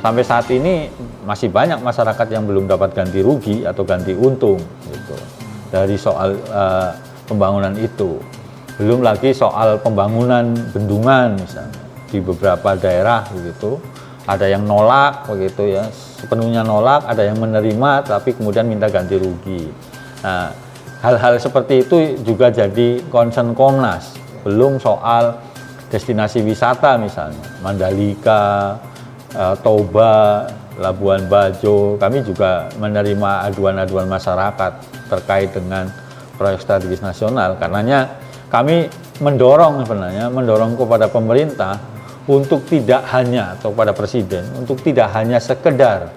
sampai saat ini masih banyak masyarakat yang belum dapat ganti rugi atau ganti untung gitu, dari soal pembangunan itu. Belum lagi soal pembangunan bendungan misalnya di beberapa daerah begitu, ada yang nolak begitu ya, sepenuhnya nolak, ada yang menerima tapi kemudian minta ganti rugi. Nah, hal-hal seperti itu juga jadi concern Komnas. Belum soal destinasi wisata misalnya, Mandalika, Toba, Labuan Bajo, kami juga menerima aduan-aduan masyarakat terkait dengan proyek strategis nasional. Karenanya kami mendorong kepada pemerintah untuk tidak hanya, atau pada presiden, untuk tidak hanya sekedar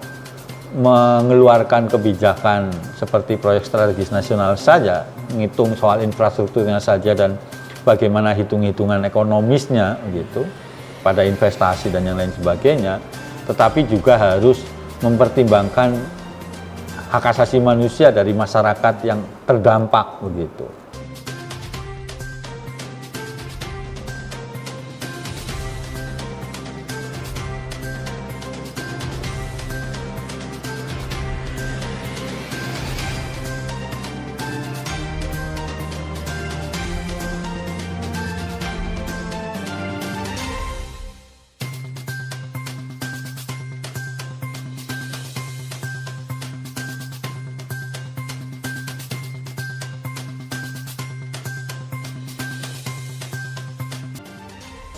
mengeluarkan kebijakan seperti proyek strategis nasional saja, menghitung soal infrastrukturnya saja dan bagaimana hitung-hitungan ekonomisnya gitu, pada investasi dan yang lain sebagainya, tetapi juga harus mempertimbangkan hak asasi manusia dari masyarakat yang terdampak begitu.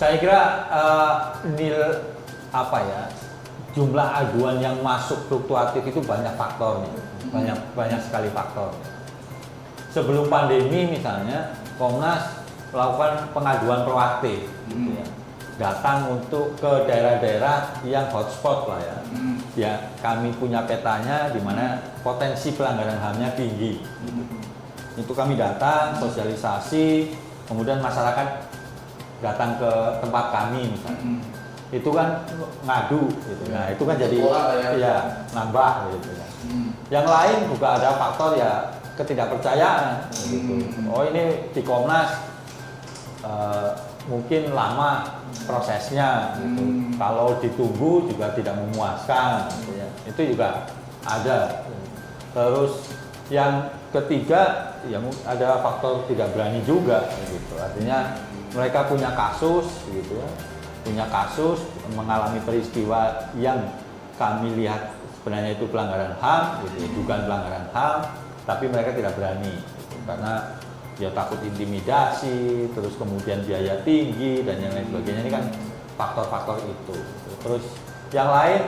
Saya kira jumlah aduan yang masuk fluktuatif itu banyak faktornya, banyak sekali faktor. Sebelum pandemi misalnya, Komnas melakukan pengaduan proaktif, gitu ya. Datang untuk ke daerah-daerah yang hotspot lah ya. Ya, kami punya petanya di mana potensi pelanggaran HAM-nya tinggi. Itu kami datang, sosialisasi, kemudian masyarakat datang ke tempat kami misalnya, itu kan ngadu gitu. Nah itu kan jadi ya nambah gitu ya. Yang lain juga ada faktor ya ketidakpercayaan gitu. Oh ini di Komnas mungkin lama prosesnya gitu. Kalau ditunggu juga tidak memuaskan gitu ya. Itu juga ada. Terus yang ketiga ya ada faktor tidak berani juga gitu. Artinya mereka punya kasus gitu ya, mengalami peristiwa yang kami lihat sebenarnya itu pelanggaran HAM gitu, dugaan pelanggaran HAM, tapi mereka tidak berani gitu, karena ya takut intimidasi, terus kemudian biaya tinggi dan yang lain sebagainya. Ini kan faktor-faktor itu. Terus yang lain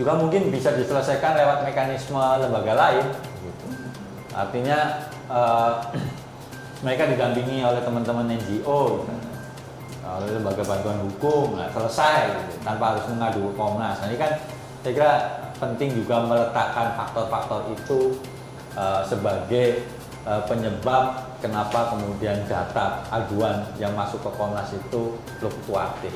juga mungkin bisa diselesaikan lewat mekanisme lembaga lain gitu. Artinya mereka didampingi oleh teman-teman NGO, oleh lembaga bantuan hukum, selesai gitu, tanpa harus mengadu ke Komnas. Nah ini kan saya kira penting juga meletakkan faktor-faktor itu sebagai penyebab kenapa kemudian data aduan yang masuk ke Komnas itu fluktuatif.